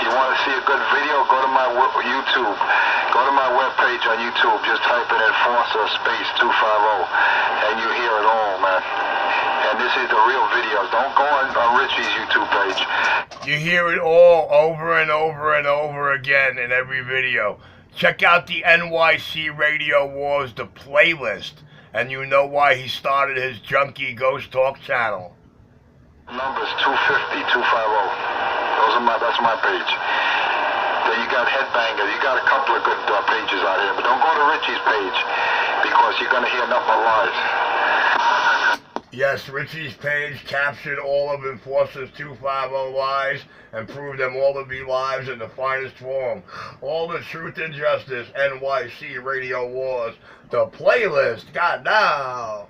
You want to see a good video? Go to my YouTube. Go to my webpage on YouTube. Just type in Enforcer Space 250, and you hear it all, man. And this is the real videos. Don't go on Richie's YouTube page. You hear it all over and over and over again in every video. Check out the NYC Radio Wars, the playlist, and you know why he started his Junkie Ghost Talk channel. Numbers 250, 250. That's my page. Then you got Headbanger. You got a couple of good pages out here, but don't go to Richie's page because you're gonna hear nothing but lies. Yes, Richie's page captured all of Enforcer's 250 lies and proved them all to be lies in the finest form. All the truth and justice, NYC Radio Wars, the playlist. God now.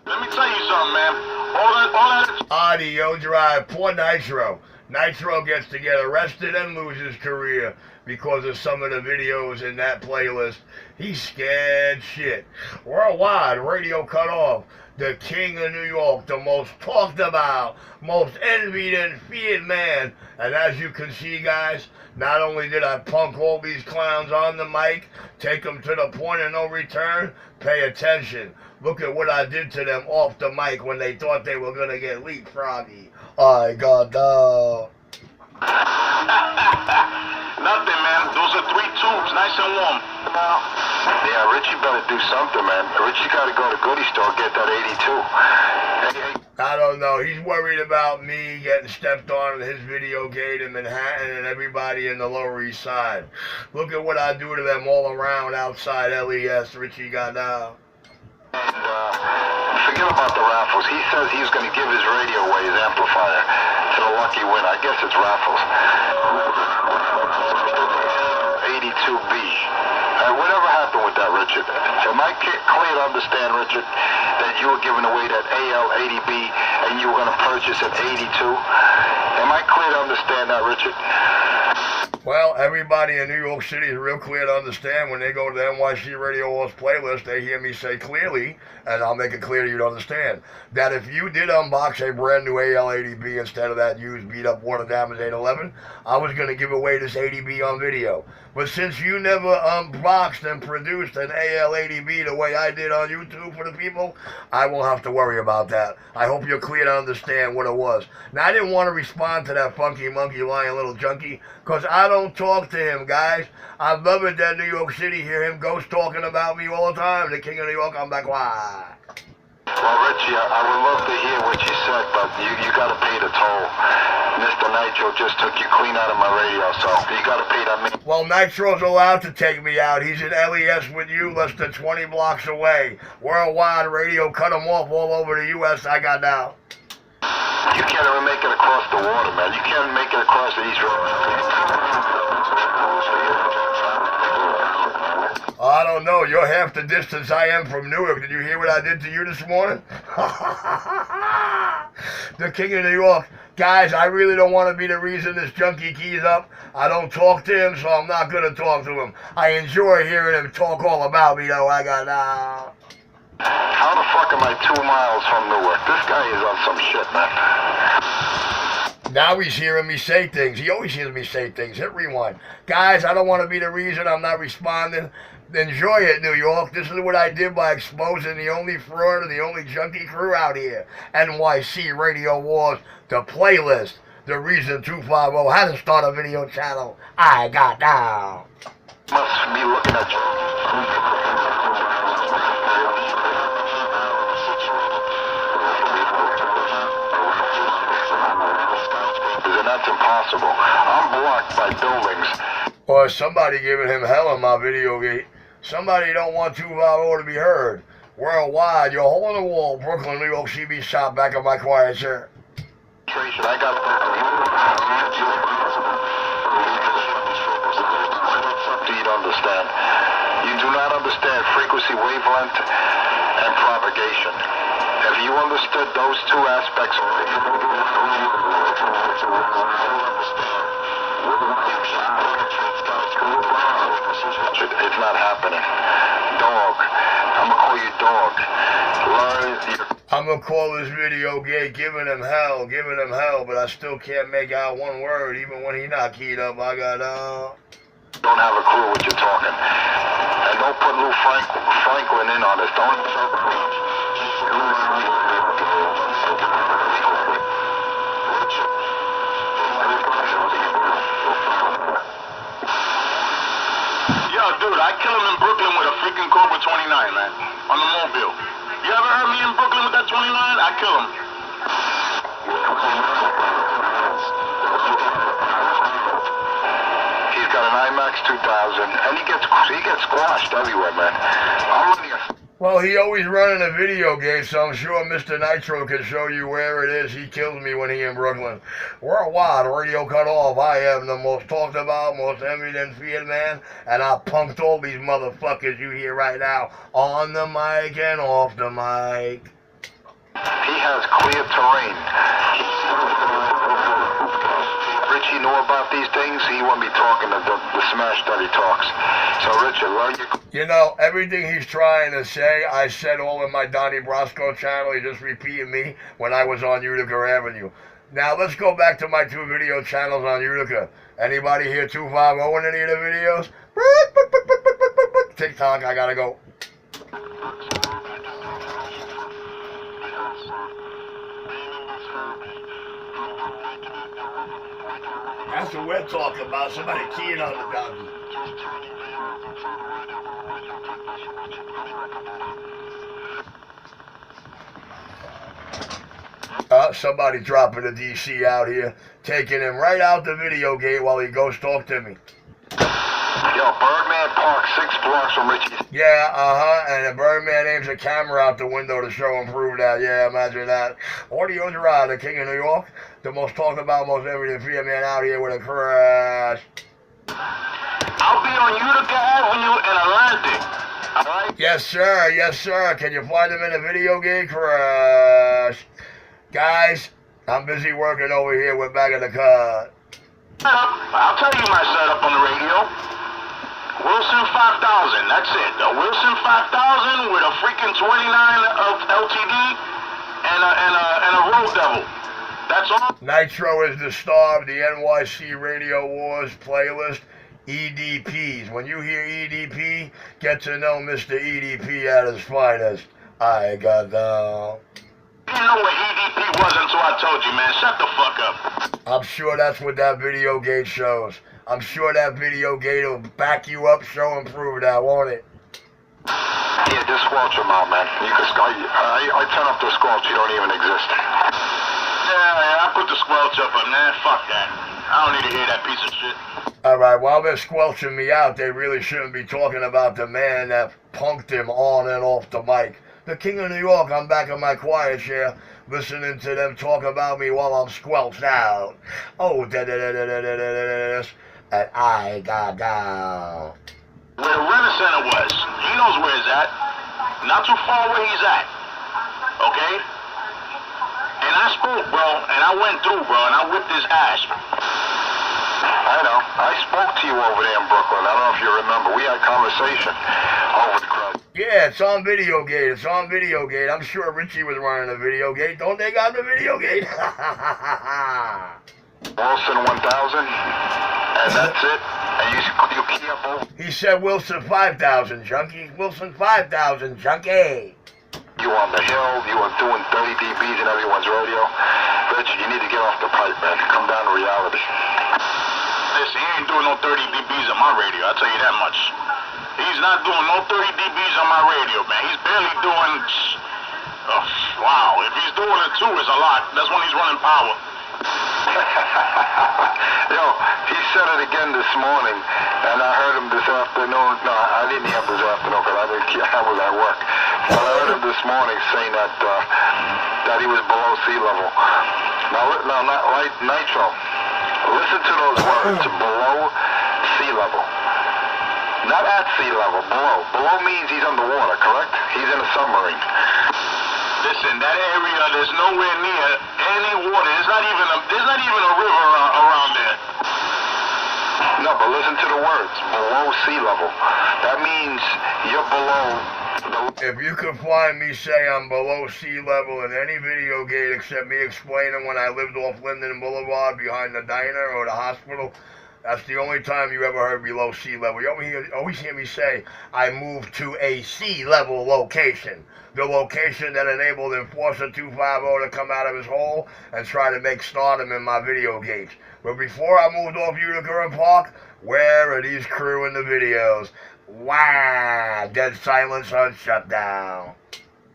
Let me tell you something, man. All that Audio Drive. Poor Nitro. Nitro gets to get arrested and lose his career because of some of the videos in that playlist. He's scared shit. Worldwide Radio Cut Off. The King of New York, the most talked about, most envied and feared man. And as you can see, guys, not only did I punk all these clowns on the mic, take them to the point of no return, pay attention. Look at what I did to them off the mic when they thought they were going to get leapfroggy. I got down. Nothing, man. Those are 3 tubes, nice and warm. Yeah, Richie better do something, man. Richie got to go to Goody Store, get that 82. I don't know. He's worried about me getting stepped on in his video gate in Manhattan and everybody in the Lower East Side. Look at what I do to them all around outside LES. Richie got down. And forget about the raffles. He says he's going to give his radio away, his amplifier, to the lucky winner. I guess it's raffles. 82B. Whatever happened with that, Richard? Am I clear to understand, Richard, that you were giving away that AL80B and you were going to purchase at 82? Am I clear to understand that, Richard? Well, everybody in New York City is real clear to understand when they go to the NYC Radio Wars playlist, they hear me say clearly, and I'll make it clear to you to understand, that if you did unbox a brand new AL80B instead of that used beat up water damage 811, I was going to give away this 80B on video. But since you never unboxed and produced an AL80B the way I did on YouTube for the people, I won't have to worry about that. I hope you're clear to understand what it was. Now, I didn't want to respond to that funky monkey lying little junkie, because I don't talk to him, guys. I love it that New York City hear him ghost talking about me all the time. The King of New York, I'm like, why? Well, Richie, I would love to hear what you said, but you got to pay the toll. Mr. Nitro just took you clean out of my radio, so you got to pay that. Well, Nitro's allowed to take me out. He's in LES with you, less than 20 blocks away. Worldwide Radio cut him off all over the U.S. I got now. You can't even make it across the water, man. You can't make it across the East River. I don't know. You're half the distance I am from Newark. Did you hear what I did to you this morning? The King of New York. Guys, I really don't want to be the reason this junkie keys up. I don't talk to him, so I'm not going to talk to him. I enjoy hearing him talk all about me, though. I got How the fuck am I 2 miles from Newark? This guy is on some shit, man. Now he's hearing me say things. He always hears me say things. Hit rewind. Guys, I don't want to be the reason I'm not responding. Enjoy it, New York. This is what I did by exposing the only fraud and the only junkie crew out here. NYC Radio Wars, the playlist. The reason 250 had to start a video channel. I got down. Must be looking at you. That's impossible. I'm blocked by buildings. Or somebody giving him hell on my video gate. Somebody don't want 250 to be heard. Worldwide, your hole in the wall, Brooklyn, New York, CB shop back on my quiet shirt. Tracy, I got do you understand? You do not understand frequency, wavelength, and propagation. If you understood those 2 aspects, it's not happening. Dog. I'm gonna call you dog. Learn your I'm gonna call this video gay, giving him hell, but I still can't make out one word, even when he not keyed up. I got, Don't have a clue what you're talking. And don't put Lou Franklin in on this. Don't. Yo, dude, I kill him in Brooklyn with a freaking Cobra 29, man. On the mobile. You ever heard me in Brooklyn with that 29? I kill him. He's got an IMAX 2000, and he gets squashed everywhere, man. I'm running a... Well, he always running a video game, so I'm sure Mr. Nitro can show you where it is. He kills me when he in Brooklyn. Worldwide, radio cut off. I am the most talked about, most envied and feared man, and I punked all these motherfuckers you hear right now on the mic and off the mic. He has clear terrain. Richie knew about these things. He wouldn't be talking to the smash that he talks. So, Richard, learn your... You know, everything he's trying to say, I said all in my Donnie Brasco channel. He just repeated me when I was on Utica Avenue. Now, let's go back to my 2 video channels on Utica. Anybody here 250 in any of the videos? TikTok, I gotta go. That's what we're talking about. Somebody keying on the donkey. Somebody dropping a DC out here, taking him right out the video gate while he goes talk to me. Yo, Birdman Park, 6 blocks from Richie's. Yeah, and the Birdman aims a camera out the window to show and prove that. Yeah, imagine that. Audio's right, the king of New York, the most talked about, most everything fear man out here with a crash. I'll be on Utica Avenue in Atlantic. Alright? Yes, sir. Yes, sir. Can you find him in a video game crash? Guys, I'm busy working over here. We're back in the cut. I'll tell you my setup on the radio. Wilson 5000, that's it. A Wilson 5000 with a freaking 29 of LTD and a Road Devil. That's all. Nitro is the star of the NYC Radio Wars playlist. EDPs. When you hear EDP, get to know Mr. EDP at his finest. I got down. You didn't know what EDP was until I told you, man. Shut the fuck up. I'm sure that's what that video gate shows. I'm sure that video gate will back you up, show and prove that, won't it? Yeah, just squelch him out, man. You can I turn up the squelch. You don't even exist. Yeah, I put the squelch up, but man, fuck that. I don't need to hear that piece of shit. Alright, while they're squelching me out, they really shouldn't be talking about the man that punked him on and off the mic. The king of New York, I'm back in my quiet chair, listening to them talk about me while I'm squelched out. Oh, and I got down. Where the Renner Center was, he knows where he's at. Not too far where he's at. Okay? And I spoke, bro, and I went through, bro, and I whipped his ass. I know. I spoke to you over there in Brooklyn. I don't know if you remember. We had a conversation over the crowd. Yeah, it's on video gate. It's on video gate. I'm sure Richie was running a video gate. Don't they got the video gate? Wilson 1000, and that's it. And you key up over. He said Wilson 5000, junkie. Wilson 5000, junkie. You on the hill, you are doing 30 dBs in everyone's radio. Richard, you need to get off the pipe, man. Come down to reality. Listen, he ain't doing no 30 dBs on my radio, I'll tell you that much. He's not doing no 30 dBs on my radio, man. He's barely doing... Oh, wow, if he's doing it too, it's a lot. That's when he's running power. Yo, he said it again this morning, and I heard him this afternoon. No, I didn't hear him this afternoon because I was at work. But I heard him this morning saying that that he was below sea level. Now, not like Nitro. Listen to those words, below sea level. Not at sea level, below. Below means he's underwater, correct? He's in a submarine. Listen, that area, there's nowhere near any water. There's not even a river around there. No, but listen to the the words, below sea level. That means you're below the... If you can find me say I'm below sea level in any video gate except me explaining when I lived off Linden Boulevard behind the diner or the hospital, that's the only time you ever heard below sea level. You always hear me say I moved to a sea level location. The location that enabled Enforcer 250 to come out of his hole and try to make stardom in my video gates. But before I moved off Utica and Park, where are these crew in the videos? Wow, dead silence on shutdown.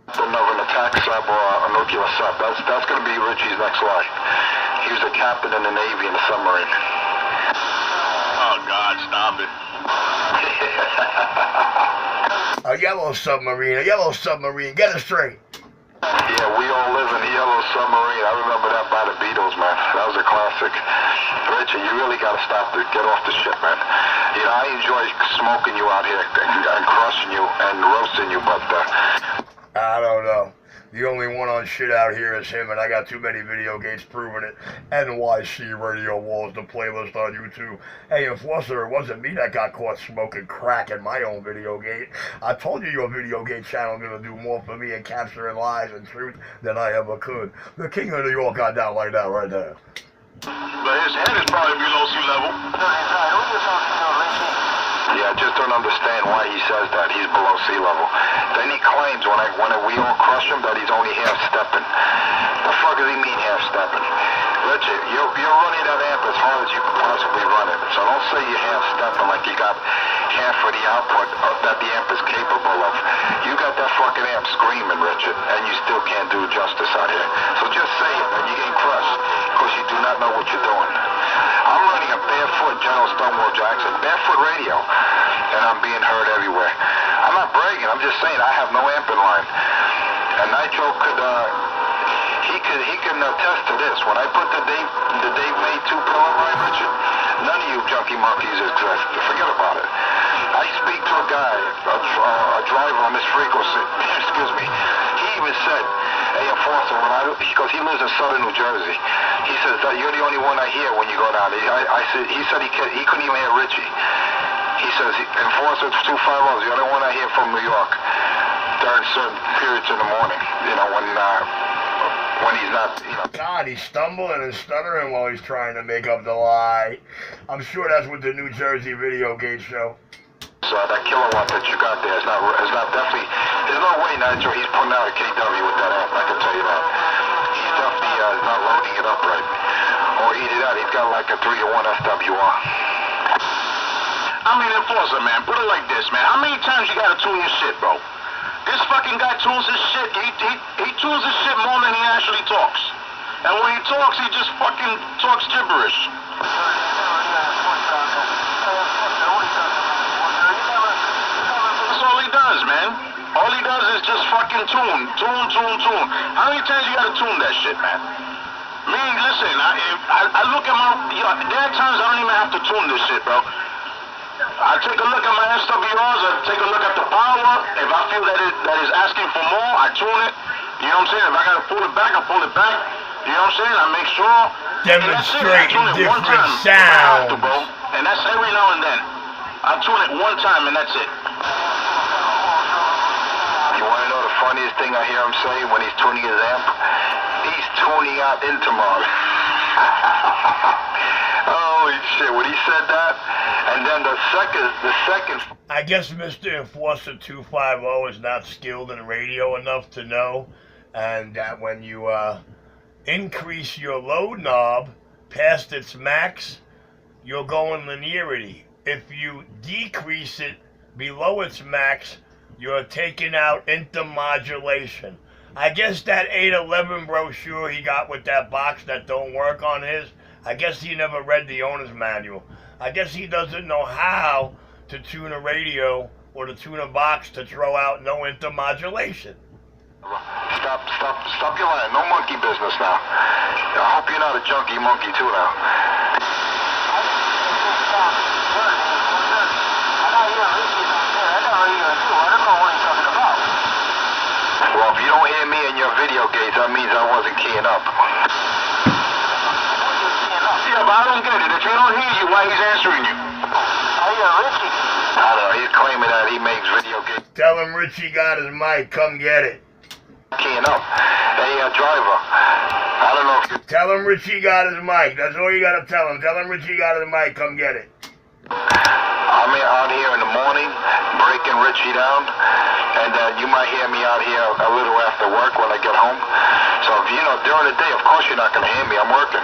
Of an attack sub or a nuclear sub. That's going to be Richie's next life. He was a captain in the Navy in the submarine. Oh, God, stop it. A yellow submarine, get it straight. Yeah, we all live in the yellow submarine. I remember that by the Beatles, man. That was a classic. Richie, you really got to stop to get off the ship, man. You know, I enjoy smoking you out here and crushing you and roasting you, but... I don't know. The only one on shit out here is him, and I got too many video gates proving it. NYC Radio Wars, the playlist on YouTube. Hey, Enforcer, it wasn't me that got caught smoking crack in my own video gate. I told you your video game channel is going to do more for me in capturing lies and truth than I ever could. The King of New York got down like that right there. But his head is probably below sea level. Yeah, I just don't understand why he says that. He's below sea level. Then he claims when we all crush him that he's only half-stepping. The fuck does he mean half-stepping? Richard, you're running that amp as hard as you can possibly run it. So don't say you're half-stepping like you got half of the output that the amp is capable of. You got that fucking amp screaming, Richard, and you still can't do justice out here. So just say it, and you're getting crushed because you do not know what you're doing. I'm running a barefoot General Stonewall Jackson, barefoot radio, and I'm being heard everywhere. I'm not bragging, I'm just saying I have no amp in line. And Nitro he can attest to this. When I put the Dave May 2 pill in line, Richard, none of you junkie monkeys exist. Forget about it. I speak to a guy, a driver on this frequency, excuse me, he even said, hey, Enforcer, because he lives in southern New Jersey, he says that you're the only one I hear when you go down there. He said he couldn't even hear Richie. He says, Enforcer 250 is the only one I hear from New York during certain periods in the morning, you know, when he's not, you know. God, he's stumbling and stuttering while he's trying to make up the lie. I'm sure that's what the New Jersey video gate show. So that kilowatt that you got there is not definitely, there's no way Nitro he's putting out a KW with that amp, I can tell you that. He's definitely not loading it up right. Or either that, he's got like a 3-to-1 SWR. I mean, Enforcer, man, put it like this, man. How many times you gotta tune your shit, bro? This fucking guy tunes his shit. He tunes his shit more than he actually talks. And when he talks, he just fucking talks gibberish. That's all he does, man. All he does is just fucking tune. How many times you gotta tune that shit, man? Me, listen, I look at my, there are times I don't even have to tune this shit, bro. I take a look at my SWRs, I take a look at the power. If I feel that is asking for more, I tune it. You know what I'm saying? If I gotta pull it back, I pull it back. You know what I'm saying? I make sure. Demonstrating different sounds. And that's every now and then. I tune it one time and that's it. You wanna know the funniest thing I hear him say when he's tuning his amp? He's tuning out Intimar. Holy shit, when he said that, and then the second... I guess Mr. Enforcer 250 is not skilled in radio enough to know, and that when you increase your load knob past its max, you'll go in linearity. If you decrease it below its max, you're taking out intermodulation. I guess that 811 brochure he got with that box that don't work on his, I guess he never read the owner's manual. I guess he doesn't know how to tune a radio or to tune a box to throw out no intermodulation. Stop your line. No monkey business now. I hope you're not a junkie monkey too now. Well, if you don't hear me in your video gates, that means I wasn't keying up. Yeah, but I don't get it. If he don't hear you, why he's answering you? I yeah, Richie. I don't know. He's claiming that he makes video games. Tell him Richie got his mic. Come get it. Keying up. Hey, driver. I don't know if you... Tell him Richie got his mic. That's all you gotta tell him. Tell him Richie got his mic. Come get it. I'm out here in the morning, breaking Richie down, and you might hear me out here a little after work when I get home. So, during the day, of course you're not going to hear me. I'm working.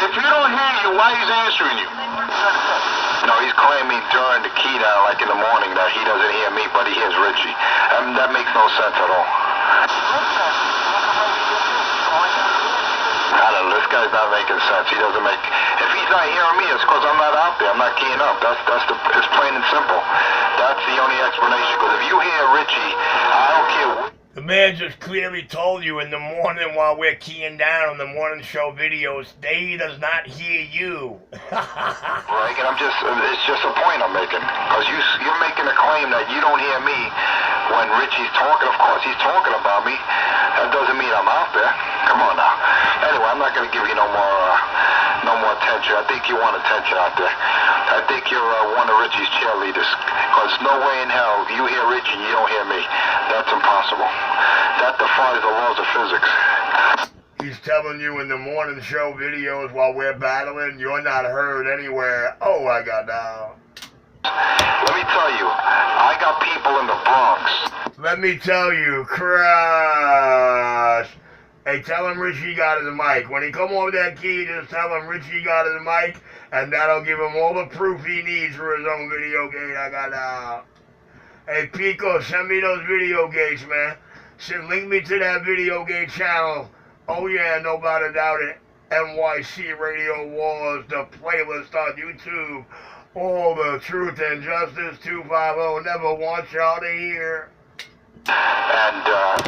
If you don't hear you, why he's answering you? No, he's claiming during the key down, like in the morning, that he doesn't hear me, but he hears Richie. That makes no sense at all. I don't know, this guy's not making sense. He doesn't make... If he's not hearing me, it's because I'm not out there. I'm not keying up. It's plain and simple. That's the only explanation. Because if you hear Richie, I don't care what... The man just clearly told you in the morning while we're keying down on the morning show videos, he does not hear you. Right, and it's just a point I'm making. Because you're making a claim that you don't hear me when Richie's talking. Of course, he's talking about me. That doesn't mean I'm out there. Come on now. Anyway, I'm not going to give you no more attention. I think you want attention out there. I think you're one of Richie's cheerleaders. Because no way in hell you hear Richie and you don't hear me. That's impossible. That defies the laws of physics. He's telling you in the morning show videos while we're battling, you're not heard anywhere. Oh, I got down. Let me tell you, I got people in the Bronx. Let me tell you, Crush. Hey, tell him Richie got his mic. When he come over that key, just tell him Richie got his mic, and that'll give him all the proof he needs for his own video game. I got down. Hey, Pico, send me those video gates, man. Link me to that video game channel. Oh, yeah, nobody doubt it. NYC Radio Wars, the playlist on YouTube. All the truth and justice 250. Never want y'all to hear. And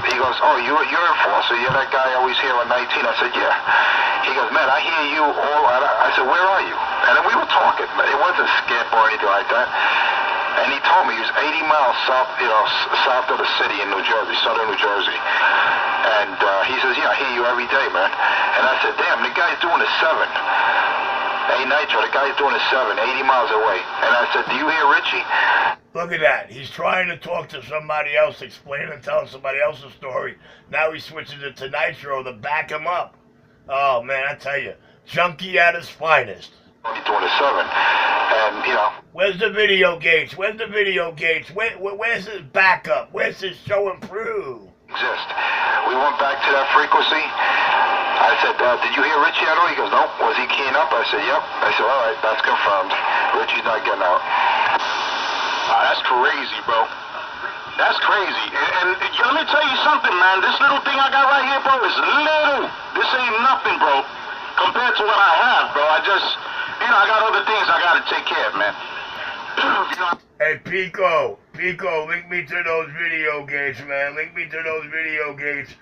he goes, oh, you're enforcer. You're that guy always here on 19. I said, yeah. He goes, man, I hear you all. I said, where are you? And then we were talking. It wasn't Skip or anything like that. And he told me he was 80 miles south, south of the city in New Jersey, southern New Jersey. And he says, yeah, I hear you every day, man. And I said, damn, the guy's doing a 7. Hey, Nitro, the guy's doing a 7, 80 miles away. And I said, do you hear Richie? Look at that. He's trying to talk to somebody else, explain and tell somebody else's story. Now he switches it to Nitro to back him up. Oh, man, I tell you, junkie at his finest. He's doing a 7. And, where's the video gates? Where's the video gates? Where's his backup? Where's his show and prove? Exist. We went back to that frequency. I said, did you hear Richie at all? He goes, no. Was he keying up? I said, yep. I said, all right, that's confirmed. Richie's not getting out. That's crazy, bro. That's crazy. And let me tell you something, man. This little thing I got right here, bro, is little. This ain't nothing, bro, compared to what I have, bro. I just, I got other things I got to take care of, man. Hey, Pico, link me to those video gates, man. Link me to those video gates.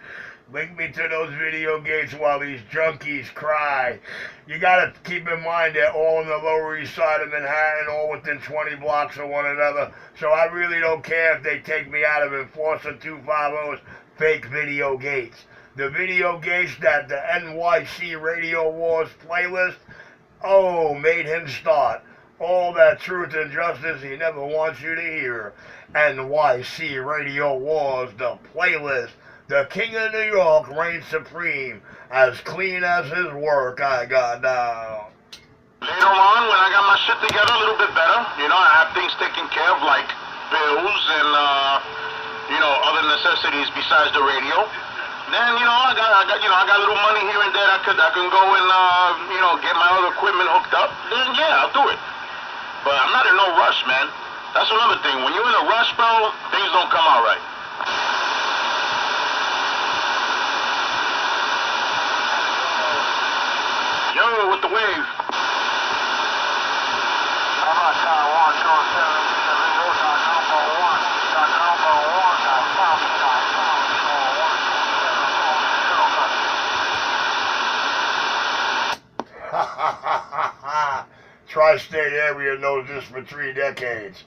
Link me to those video gates while these junkies cry. You gotta keep in mind they're all on the Lower East Side of Manhattan, all within 20 blocks of one another. So I really don't care if they take me out of Enforcer 250's fake video gates. The video gates that the NYC Radio Wars playlist, made him start. All that truth and justice he never wants you to hear. NYC Radio Wars, the playlist. The King of New York reigns supreme, as clean as his work I got down. Later on, when I got my shit together a little bit better, I have things taken care of like bills and, other necessities besides the radio. Then, I got a little money here and there. I can go and, get my other equipment hooked up. Then, yeah, I'll do it. But I'm not in no rush, man. That's another thing. When you're in a rush, bro, things don't come out right. Yo, with the wave. Tri-state area knows this for 3 decades.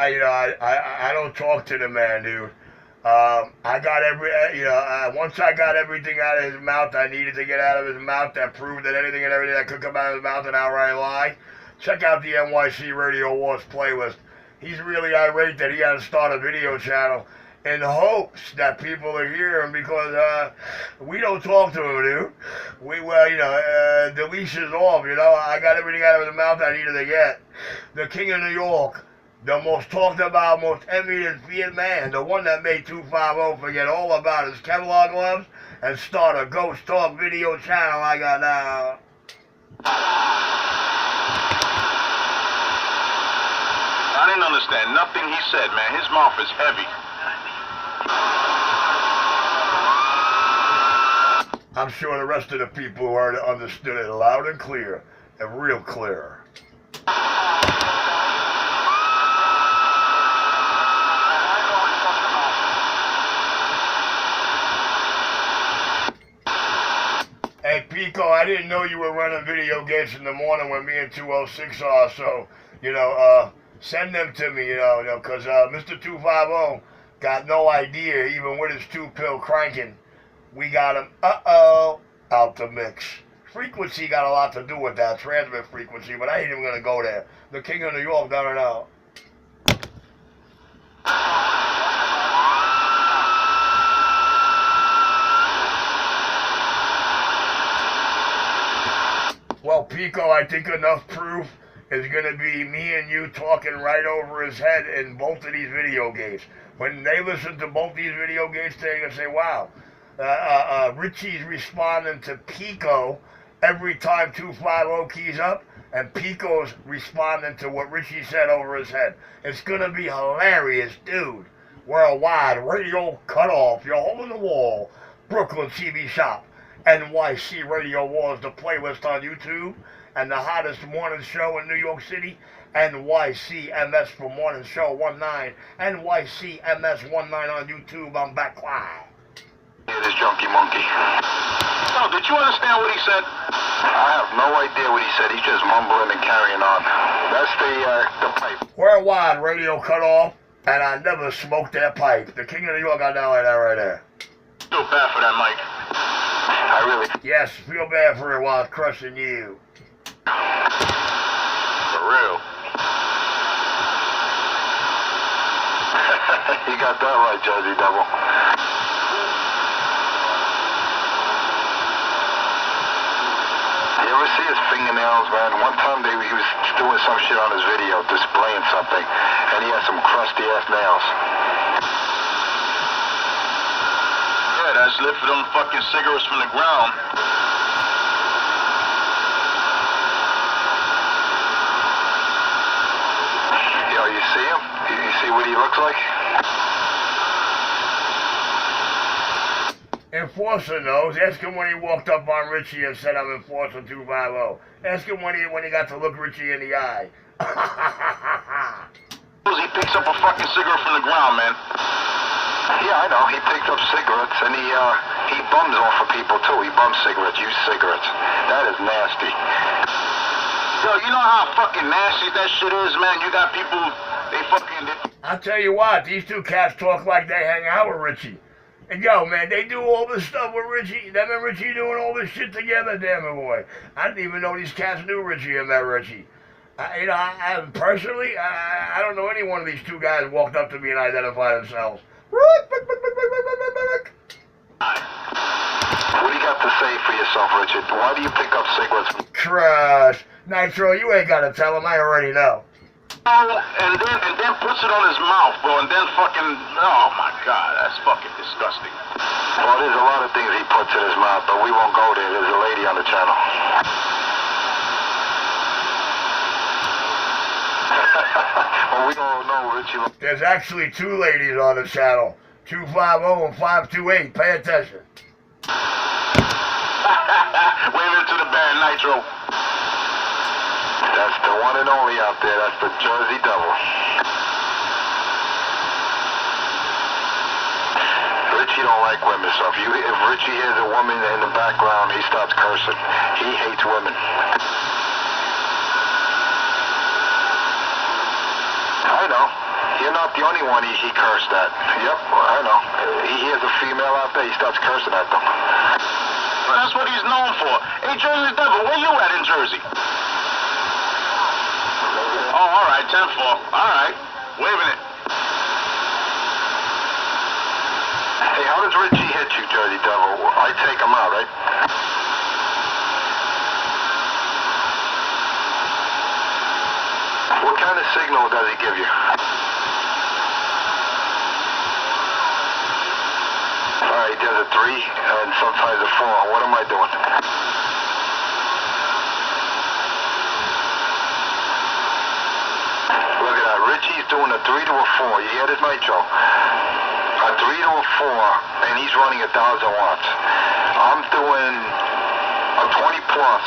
I don't talk to the man, dude. I got once I got everything out of his mouth I needed to get out of his mouth that proved that anything and everything that could come out of his mouth an outright lie. Check out the NYC Radio Wars playlist. He's really irate that he had to start a video channel in hopes that people will hear him because we don't talk to him, dude. The leash is off, I got everything out of his mouth I needed to get. The King of New York, the most talked about, most envied and feared man, the one that made 250 forget all about his Kevlar gloves and start a Ghost Talk video channel I got now. I didn't understand nothing he said, man. His mouth is heavy. I'm sure the rest of the people who heard it understood it loud and clear, and real clear. Hey, Pico, I didn't know you were running video games in the morning when me and 206 are, so, send them to me, because Mr. 250 got no idea, even with his 2-pill cranking. We got him, out the mix. Frequency got a lot to do with that, transmit frequency, but I ain't even going to go there. The King of New York done it out. Well, Pico, I think enough proof is going to be me and you talking right over his head in both of these video games. When they listen to both these video games, they're going to say, wow, Richie's responding to Pico every time 250 keys up, and Pico's responding to what Richie said over his head. It's going to be hilarious, dude. Worldwide, radio cut off, your hole in the wall, Brooklyn TV shop. NYC Radio Wars, the playlist on YouTube, and the hottest morning show in New York City, NYCMS for Morning Show 19, NYCMS19 on YouTube. I'm back live. Yeah, this junkie monkey. Oh, did you understand what he said? I have no idea what he said. He's just mumbling and carrying on. That's the pipe. Worldwide radio cut off, and I never smoked that pipe. The King of New York got down like that right there. Feel bad for that, Mike. I really... Yes, feel bad for it while it's crushing you. For real. You got that right, Jersey Devil. You ever see his fingernails, man? One time he was doing some shit on his video, displaying something, and he had some crusty-ass nails. Yeah, that's lifting them fucking cigarettes from the ground. Yo, you see him? You see what he looks like? Enforcer knows. Ask him when he walked up on Richie and said, I'm Enforcer 250. Ask him when he got to look Richie in the eye. He picks up a fucking cigarette from the ground, man. Yeah, I know. He picked up cigarettes and he bums off of people too. He bums cigarettes, used cigarettes. That is nasty. Yo, you know how fucking nasty that shit is, man? You got people, I'll tell you what, these two cats talk like they hang out with Richie. And yo, man, they do all this stuff with Richie. Them and Richie doing all this shit together, damn it, boy. I didn't even know these cats knew Richie and met Richie. I personally, I don't know any one of these two guys walked up to me and identified themselves. What do you got to say for yourself, Richard? Why do you pick up cigarettes? Crush. Nitro, you ain't got to tell him. I already know. And then puts it on his mouth, bro, and then fucking, oh my God, that's fucking disgusting. Well, there's a lot of things he puts in his mouth, but we won't go there. There's a lady on the channel. Well, we don't know, Richie. There's actually two ladies on the channel, 250 and 528. Pay attention. Wave into the band, Nitro. That's the one and only out there. That's the Jersey Devil. Richie don't like women, so if Richie hears a woman in the background, he starts cursing. He hates women. I know. You're not the only one he cursed at. Yep, I know. He hears a female out there, he starts cursing at them. That's what he's known for. Hey, Jersey Devil, where you at in Jersey? Oh, all right, 10-4. All right, waving it. Hey, how does Richie hit you, Jersey Devil? I take him out, right? What kind of signal does he give you? Alright, there's a 3 and sometimes a 4. What am I doing? Look at that. Richie's doing a 3 to a 4. You hear this, Nitro? A 3 to a 4, and he's running 1,000 watts. I'm doing a 20 plus,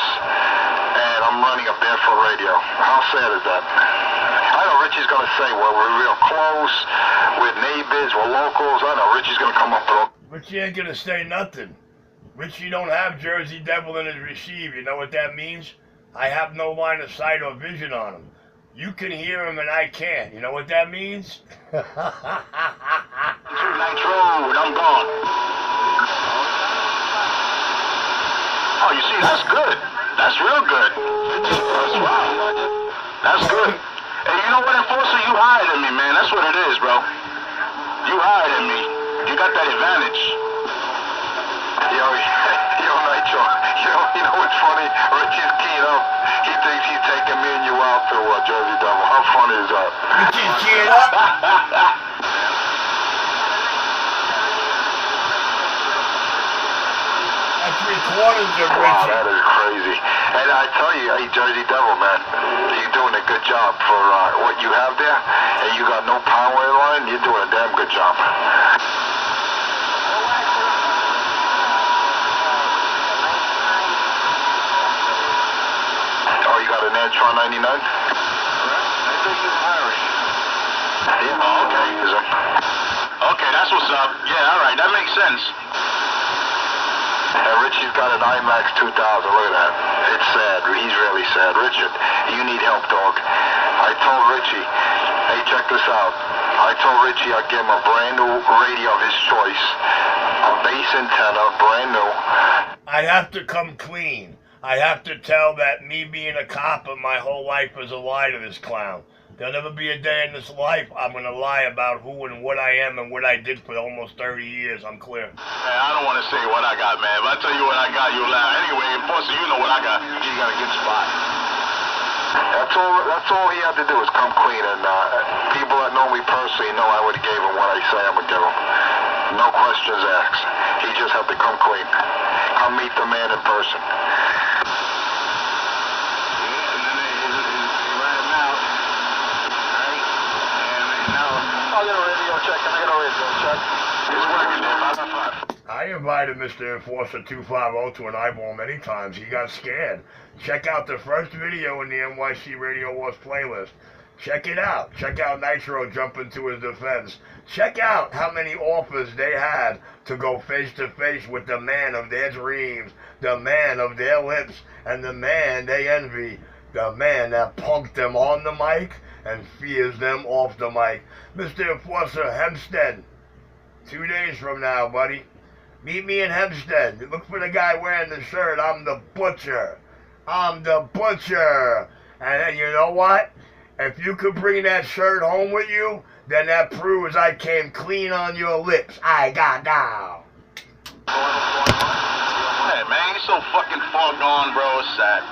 and I'm running a barefoot radio. How sad is that? I know Richie's gonna say, well, we're real close, we're neighbors, we're locals. I know Richie's gonna come up to. Richie ain't gonna say nothing. Richie don't have Jersey Devil in his receive. You know what that means? I have no line of sight or vision on him. You can hear him and I can't. You know what that means? Nitro, I'm gone. Oh, you see, that's good. That's real good. That's wow. That's good. Hey, you know what, Enforcer? You higher than me, man. That's what it is, bro. You higher than me. You got that advantage. Yo, Nitro. You know what's funny? Richie's keyed up. He thinks he's taking me and you out to Jersey Devil. How funny is that? Richie's keyed up? That's 3/4 of Richie. Wow, that is crazy. And I tell you, hey, Jersey Devil, man, you're doing a good job for what you have there. And you got no power line. You're doing a damn good job. Oh, you got an Antron 99? I think he's Irish. Yeah, oh, okay. Okay, that's what's up. Yeah, all right, that makes sense. And Richie's got an IMAX 2000. Look at that. It's sad. He's really sad. Richard, you need help, dog. I told Richie, hey, check this out. I told Richie I'd give him a brand new radio of his choice. A bass antenna, brand new. I'd have to come clean. I'd have to tell that me being a cop of my whole life is a lie to this clown. There'll never be a day in this life I'm going to lie about who and what I am and what I did for almost 30 years. I'm clear. Man, I don't want to say what I got, man. If I tell you what I got, you'll laugh. Anyway, Enforcer, you know what I got. You got a good spot. That's all he had to do is come clean. And people that know me personally know I would have gave him what I say I would give him. No questions asked. He just had to come clean. Come meet the man in person. I invited Mr. Enforcer 250 to an eyeball many times. He got scared. Check out the first video in the NYC Radio Wars playlist. Check it out. Check out Nitro jumping to his defense. Check out how many offers they had to go face to face with the man of their dreams, the man of their lips, and the man they envy, the man that punked them on the mic and fears them off the mic. Mr. Enforcer Hempstead, 2 days from now, buddy. Meet me in Hempstead. Look for the guy wearing the shirt. I'm the butcher. I'm the butcher. And then you know what? If you could bring that shirt home with you, then that proves I came clean on your lips. I got down. Hey, man, he's so fucking far gone, bro. It's sad.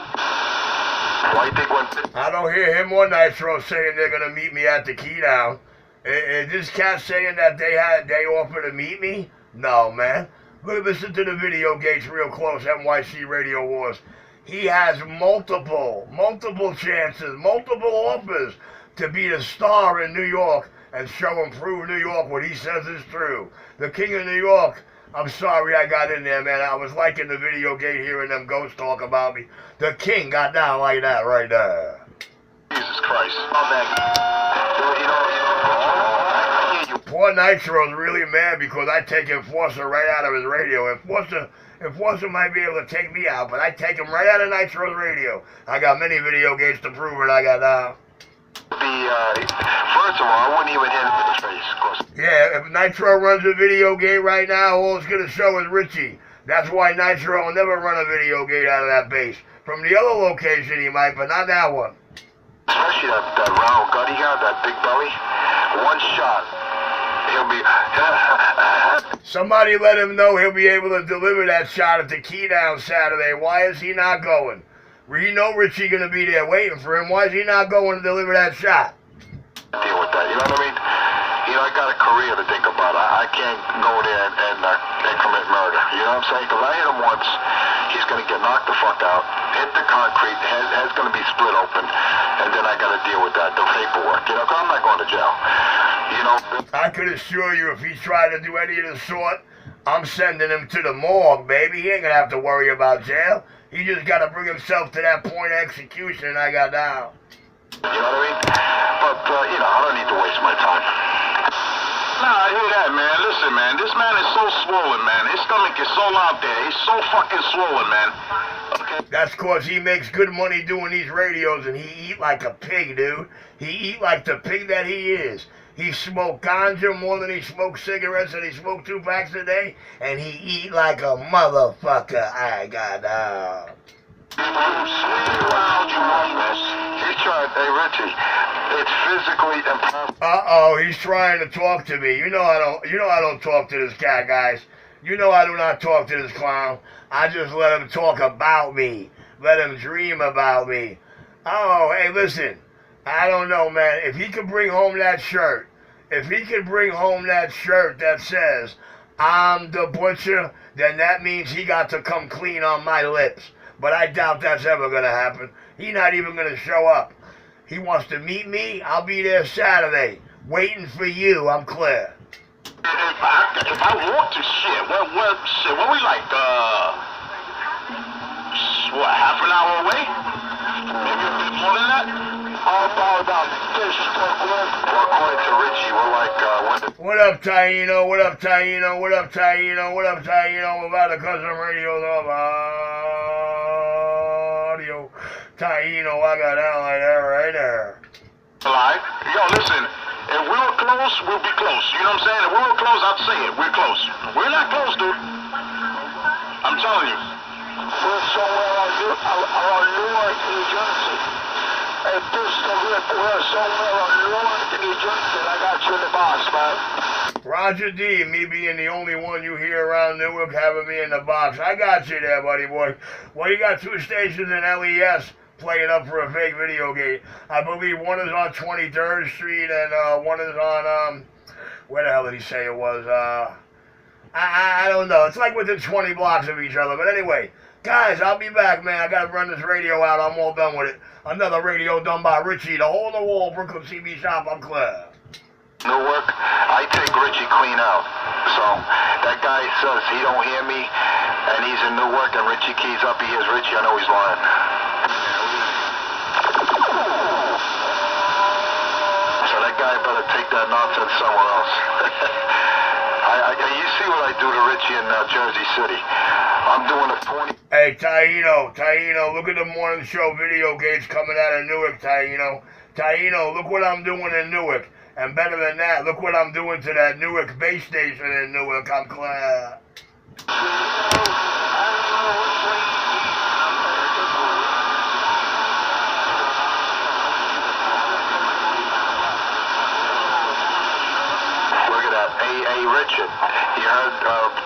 Why you think when... I don't hear him or Nitro saying they're going to meet me at the key down. Is this cat saying that they offered to meet me? No, man. Listen to the video gates real close, NYC Radio Wars. He has multiple chances, multiple offers to be a star in New York and show and prove New York what he says is true. The King of New York, I'm sorry I got in there, man. I was liking the video gate hearing them ghosts talk about me. The King got down like that right there. Jesus Christ. Poor Nitro's really mad because I take Enforcer right out of his radio. Enforcer might be able to take me out, but I take him right out of Nitro's radio. I got many video games to prove it. I got First of all, I wouldn't even hit him in the face. Yeah, if Nitro runs a video gate right now, all it's going to show is Richie. That's why Nitro will never run a video gate out of that base. From the other location he might, but not that one. Especially that round gut he got, that big belly. One shot, he'll be... Somebody let him know he'll be able to deliver that shot at the Key Down Saturday. Why is he not going? We know Richie going to be there waiting for him. Why is he not going to deliver that shot? Deal with that, you know what I mean? You know, I got a career to think about. I can't go there and commit murder. You know what I'm saying? Because I hit him once, he's going to get knocked the fuck out, hit the concrete, head's going to be split open, and then I got to deal with that, the paperwork. You know, because I'm not going to jail. You know? I could assure you, if he tried to do any of the sort, I'm sending him to the morgue, baby. He ain't going to have to worry about jail. He just got to bring himself to that point of execution I got down. You know what I mean? But, you know, I don't need to waste my time. Nah, I hear that, man. Listen, man, this man is so swollen, man. His stomach is so out there. He's so fucking swollen, man. Okay? That's cause he makes good money doing these radios and he eat like a pig, dude. He eat like the pig that he is. He smoke ganja more than he smokes cigarettes, and he smoke 2 packs a day, and he eat like a motherfucker. I got down. He's trying, hey Richie, it's physically impossible. Uh-oh, he's trying to talk to me. You know I don't talk to this cat, guys. You know I do not talk to this clown. I just let him talk about me. Let him dream about me. Oh, hey, listen. I don't know, man. If he could bring home that shirt, if he could bring home that shirt that says, I'm the butcher, then that means he got to come clean on my lips. But I doubt that's ever going to happen. He's not even going to show up. He wants to meet me. I'll be there Saturday. Waiting for you. I'm clear. If I walk to shit, what we like, half an hour away? Maybe a bit more than that? About this. Well, according to Richie, we're like, What up, Taino? What up, Taino? What up, Taino? What up, Taino? About the custom radios of audio. Taino, I got out like that right there. Alive? Yo, listen, if we were close, we'll be close. You know what I'm saying? If we were close, I'd say it. We're close. We're not close, dude. I'm telling you. we're somewhere on Newark, New Jersey. Hey, Pistol Rip, we're somewhere on Newark, New Jersey. I got you in the box, man. Roger D, me being the only one you hear around Newark having me in the box. I got you there, buddy boy. Well, you got 2 stations in LES playing up for a fake video gate. I believe one is on 23rd Street and one is on, where the hell did he say it was? I don't know. It's like within 20 blocks of each other. But anyway, guys, I'll be back, man. I got to run this radio out. I'm all done with it. Another radio done by Richie. The hole in the wall, Brooklyn CB shop. I'm clear. Newark, I take Richie clean out. So that guy says he don't hear me, and he's in Newark, and Richie keys up. He hears Richie. I know he's lying. So that guy better take that nonsense somewhere else. You see what I do to Richie in Jersey City. I'm doing a 20. Hey, Taino, look at the morning show video gates coming out of Newark, Taino. Taino, look what I'm doing in Newark. And better than that, look what I'm doing to that Newark base station in Newark. I'm clear. Hey, Richard, you heard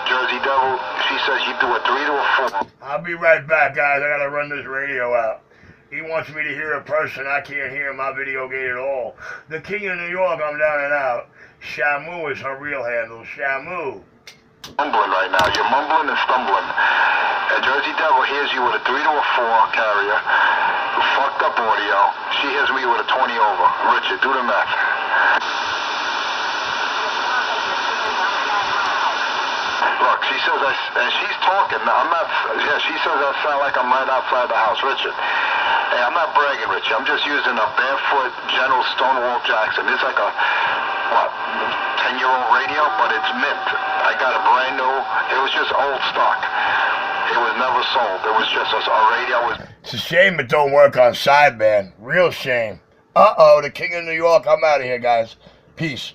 Jersey Devil? She says you do a 3 to a 4. I'll be right back, guys. I gotta run this radio out. He wants me to hear a person I can't hear in my video gate at all. The King of New York, I'm down and out. Shamu is her real handle. Shamu. Mumbling right now. You're mumbling and stumbling. And Jersey Devil hears you with a 3 to a 4 carrier. Fucked up audio. She hears me with a 20 over. Richard, do the math. Look, she says and she's talking. I'm not. Yeah, she says I sound like I'm right outside the house, Richard. Hey, I'm not bragging, Richard. I'm just using a barefoot General Stonewall Jackson. It's like a 10-year-old radio, but it's mint. I got a brand new. It was just old stock. It was never sold. It was just a radio. It's a shame it don't work on sideband. Real shame. Uh-oh, the king of New York. I'm out of here, guys. Peace.